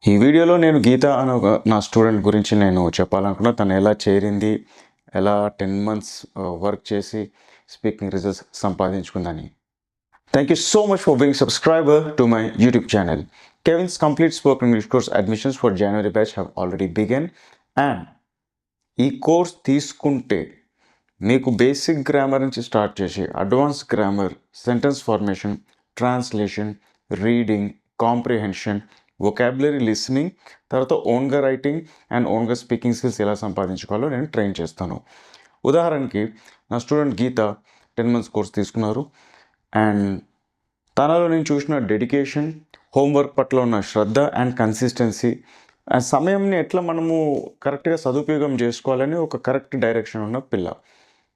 ఈ వీడియోలో నేను గీత అనే ఒక నా స్టూడెంట్ గురించి నేను చెప్పాలనుకున్నా. తను ఎలా చేరింది, ఎలా 10 మంత్స్ వర్క్ చేసి స్పీకింగ్ రిజల్ట్స్ సంపాదించుకుందని. Thank you so much for being subscriber to my YouTube channel. Kevin's complete spoken English course admissions for January batch have already begun, and ఈ కోర్స్ తీసుకుంటే మీకు బేసిక్ గ్రామర్ నుంచి start చేసి advance grammar, sentence formation, translation, reading, comprehension, vocabulary listening, తర్వాత ఓన్గా writing and ఓన్గా speaking skills ఎలా సంపాదించుకోవాలో నేను ట్రైన్ చేస్తాను. ఉదాహరణకి నా స్టూడెంట్ గీత 10 మంత్స్ కోర్స్ తీసుకున్నారు. అండ్ తనలో నేను చూసిన డెడికేషన్, హోంవర్క్ పట్ల ఉన్న శ్రద్ధ అండ్ కన్సిస్టెన్సీ, ఆ సమయంని ఎట్లా మనము కరెక్ట్గా సదుపయోగం చేసుకోవాలని ఒక కరెక్ట్ డైరెక్షన్ ఉన్న పిల్ల.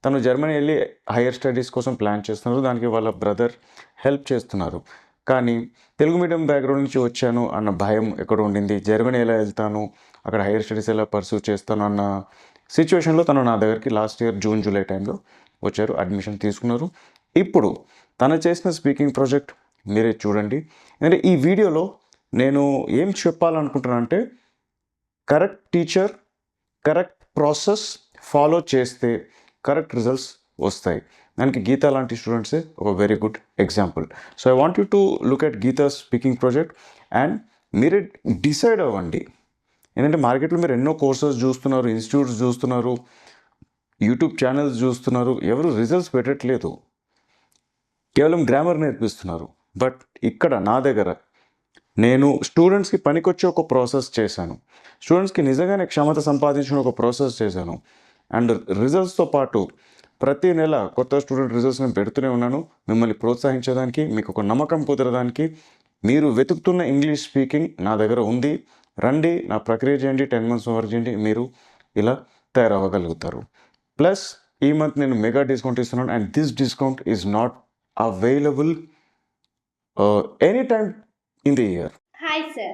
తను జర్మనీ వెళ్ళి హైయర్ స్టడీస్ కోసం ప్లాన్ చేస్తున్నారు. దానికి వాళ్ళ బ్రదర్ హెల్ప్ చేస్తున్నారు. కానీ తెలుగు మీడియం బ్యాక్గ్రౌండ్ నుంచి వచ్చాను అన్న భయం ఎక్కడ ఉండింది, జర్మనీ ఎలా వెళ్తాను, అక్కడ హైయర్ స్టడీస్ ఎలా పర్సూ చేస్తాను అన్న సిచ్యువేషన్లో తను నా దగ్గరికి లాస్ట్ ఇయర్ జూన్ జూలై టైంలో వచ్చారు, అడ్మిషన్ తీసుకున్నారు. ఇప్పుడు తను చేసిన స్పీకింగ్ ప్రాజెక్ట్ మీరే చూడండి. అంటే ఈ వీడియోలో నేను ఏం చెప్పాలనుకుంటున్నానంటే, correct teacher, correct process follow చేస్తే కరెక్ట్ రిజల్ట్స్ వస్తాయి. దానికి గీత లాంటి స్టూడెంట్సే ఒక very good example. So I want you to look at Geeta speaking project and మీరే డిసైడ్ అవ్వండి. ఎందుకంటే మార్కెట్లో మీరు ఎన్నో కోర్సెస్ చూస్తున్నారు, ఇన్స్టిట్యూట్స్ చూస్తున్నారు, యూట్యూబ్ ఛానల్స్ చూస్తున్నారు, ఎవరు రిజల్ట్స్ పెట్టట్లేదు, కేవలం గ్రామర్ నేర్పిస్తున్నారు. బట్ ఇక్కడ నా దగ్గర నేను స్టూడెంట్స్కి పనికొచ్చే ఒక ప్రాసెస్ చేశాను, స్టూడెంట్స్కి నిజంగానే క్షమత సంపాదించిన ఒక ప్రాసెస్ చేశాను. అండ్ రిజల్ట్స్తో పాటు ప్రతి నెల కొత్త స్టూడెంట్ రిజల్ట్స్ నేను పెడుతూనే ఉన్నాను, మిమ్మల్ని ప్రోత్సహించడానికి, మీకు ఒక నమ్మకం కుదరడానికి. మీరు వెతుకుతున్న ఇంగ్లీష్ స్పీకింగ్ నా దగ్గర ఉంది. రండి, నా ప్రక్రియ చేయండి, 10 మంత్స్ వర్క్ చేయండి, మీరు ఇలా తయారవ్వగలుగుతారు. ప్లస్ ఈ మంత్ నేను మెగా డిస్కౌంట్ ఇస్తున్నాను. And this discount is not available any time in the year. Hi sir,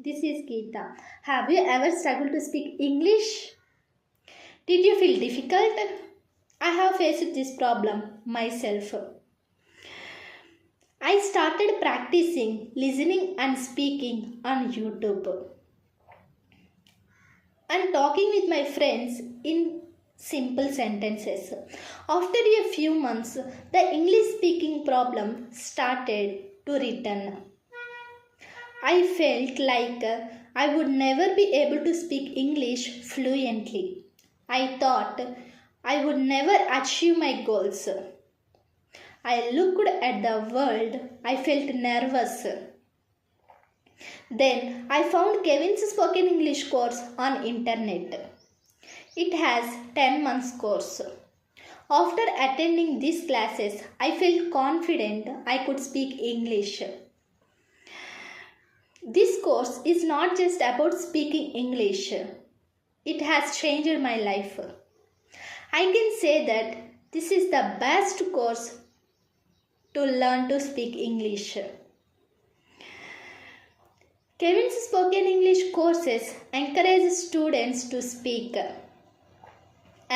this is Geeta. Have you ever struggled to speak English? Did you feel difficult? I have faced this problem myself. I started practicing listening and speaking on YouTube and talking with my friends in simple sentences. After a few months, the English speaking problem started to return. I felt like I would never be able to speak English fluently. I thought I would never achieve my goals. I looked at the world. I felt nervous. Then I found Kevin's spoken English course on internet. It has 10 months course. After attending these classes, I felt confident I could speak English. This course is not just about speaking English. It has changed my life. I can say that this is the best course to learn to speak English. Kevin's spoken English courses encourage students to speak,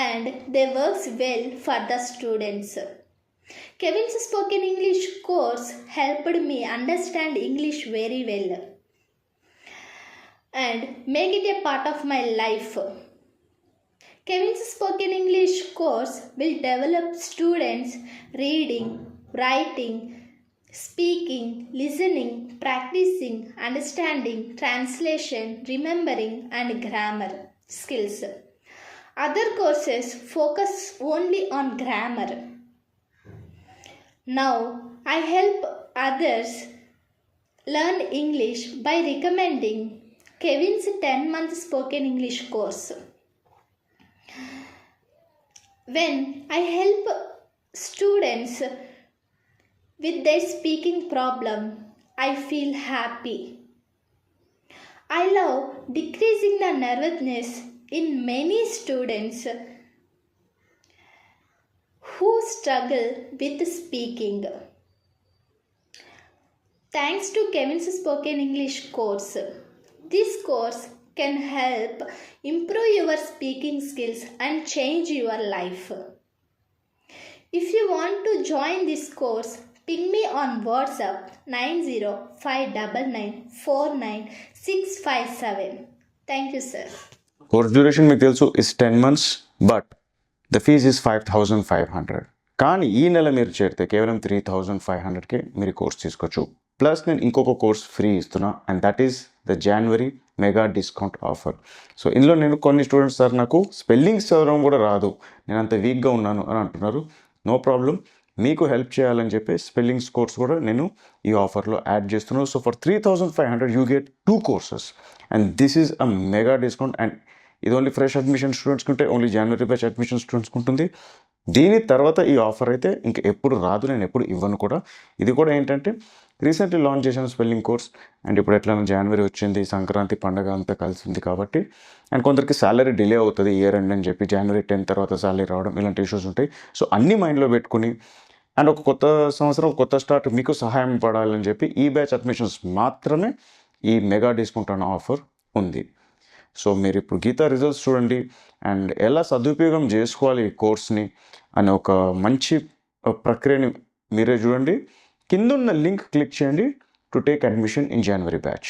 and they works well for the students. Kevin's spoken English course helped me understand English very well and make it a part of my life. Kevin's spoken English course will develop students' reading, writing, speaking, listening, practicing, understanding, translation, remembering, and grammar skills. Other courses focus only on grammar. Now, I help others learn English by recommending Kevin's 10-month spoken English course. When I help students with their speaking problem, I feel happy. I love decreasing the nervousness in many students who struggle with speaking. Thanks to Kevin's spoken English course, this course can help improve your speaking skills and change your life. If you want to join this course, ping me on WhatsApp 9059949657. Thank you, sir. Course duration మీకు తెలుసు is 10 months, but the fees is 5500. కానీ ఈ నెల మీరు చేరితే కేవలం 3500కే మీరు course తీసుకోవచ్చు. ప్లస్ నేను ఇంకొక కోర్స్ ఫ్రీ ఇస్తున్నా, and that is the January mega discount offer. So ఇందులో నేను కొన్ని స్టూడెంట్స్ సార్ నాకు స్పెల్లింగ్స్ చదవడం కూడా రాదు, నేను అంత వీక్గా ఉన్నాను అని అంటున్నారు. నో ప్రాబ్లం, మీకు హెల్ప్ చేయాలని చెప్పి స్పెల్లింగ్స్ కోర్స్ కూడా నేను ఈ ఆఫర్లో యాడ్ చేస్తున్నాను. So for 3500 you get 2 courses, and this is a mega discount. And ఇది ఓన్లీ ఫ్రెష్ అడ్మిషన్ స్టూడెంట్స్కి ఉంటే, ఓన్లీ జనవరి బ్యాచ్ అడ్మిషన్ స్టూడెంట్స్కి ఉంటుంది. దీని తర్వాత ఈ ఆఫర్ అయితే ఇంక ఎప్పుడు రాదు, నేను ఎప్పుడు ఇవ్వను కూడా. ఇది కూడా ఏంటంటే రీసెంట్లీ లాంచ్ చేసిన స్పెల్లింగ్ కోర్స్, అండ్ ఇప్పుడు ఎట్లైనా జనవరి వచ్చింది, సంక్రాంతి పండగ అంతా కలిసింది కాబట్టి, అండ్ కొందరికి శాలరీ డిలే అవుతుంది ఇయర్ ఎండ్ అని చెప్పి, జనవరి 10 తర్వాత శాలరీ రావడం ఇలాంటి ఇష్యూస్ ఉంటాయి. సో అన్నీ మైండ్లో పెట్టుకుని, అండ్ ఒక కొత్త సంవత్సరం కొత్త స్టార్ట్ మీకు సహాయం పడాలని చెప్పి ఈ బ్యాచ్ అడ్మిషన్స్ మాత్రమే ఈ మెగా డిస్కౌంట్ అన్న ఆఫర్ ఉంది. సో మీరు ఇప్పుడు గీతా రిజల్ట్స్ చూడండి, అండ్ ఎలా సదుపయోగం చేసుకోవాలి ఈ కోర్స్ని అనే ఒక మంచి ప్రక్రియని మీరే చూడండి. కిందున్న లింక్ క్లిక్ చేయండి to take admission in January batch.